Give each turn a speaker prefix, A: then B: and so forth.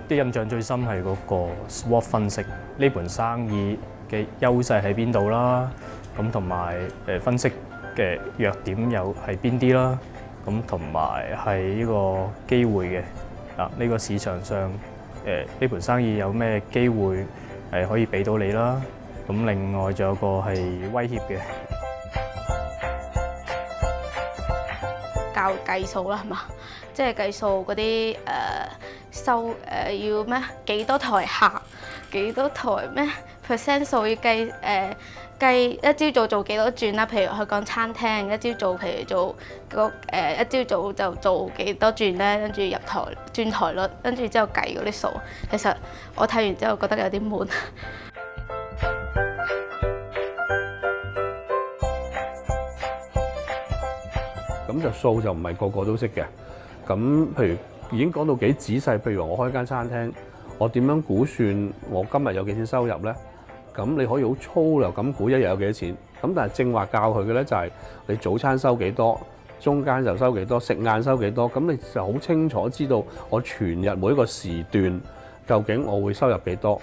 A: 啲印象最深係嗰個 SWOT 分析，呢盤生意嘅優勢喺邊度啦，咁同埋分析嘅弱點有係邊啲啦，咁同埋係呢個機會嘅呢個市場上呢盤生意有咩機會係可以俾到你啦，咁另外仲有個係威脅嘅。
B: 教計數啦，係嘛？即係計數嗰啲要咩？幾多台客？幾多台咩 percent 數要計一朝早做幾多轉啦？譬如去講餐廳，一朝早譬如做一朝早就做幾多轉咧，跟住入台轉台率，跟住之後計嗰啲數。其實我睇完之後覺得有啲悶。
C: 咁就數就唔係個個都識嘅。咁譬如已經講到幾仔細，譬如話我開間餐廳，我點樣估算我今日有幾錢收入咧？咁你可以好粗略咁估一日有幾多錢。咁但係正話教佢嘅咧就係你早餐收幾多，中間就收幾多，食晏收幾多。咁你就好清楚知道我全日每一個時段究竟我會收入幾多。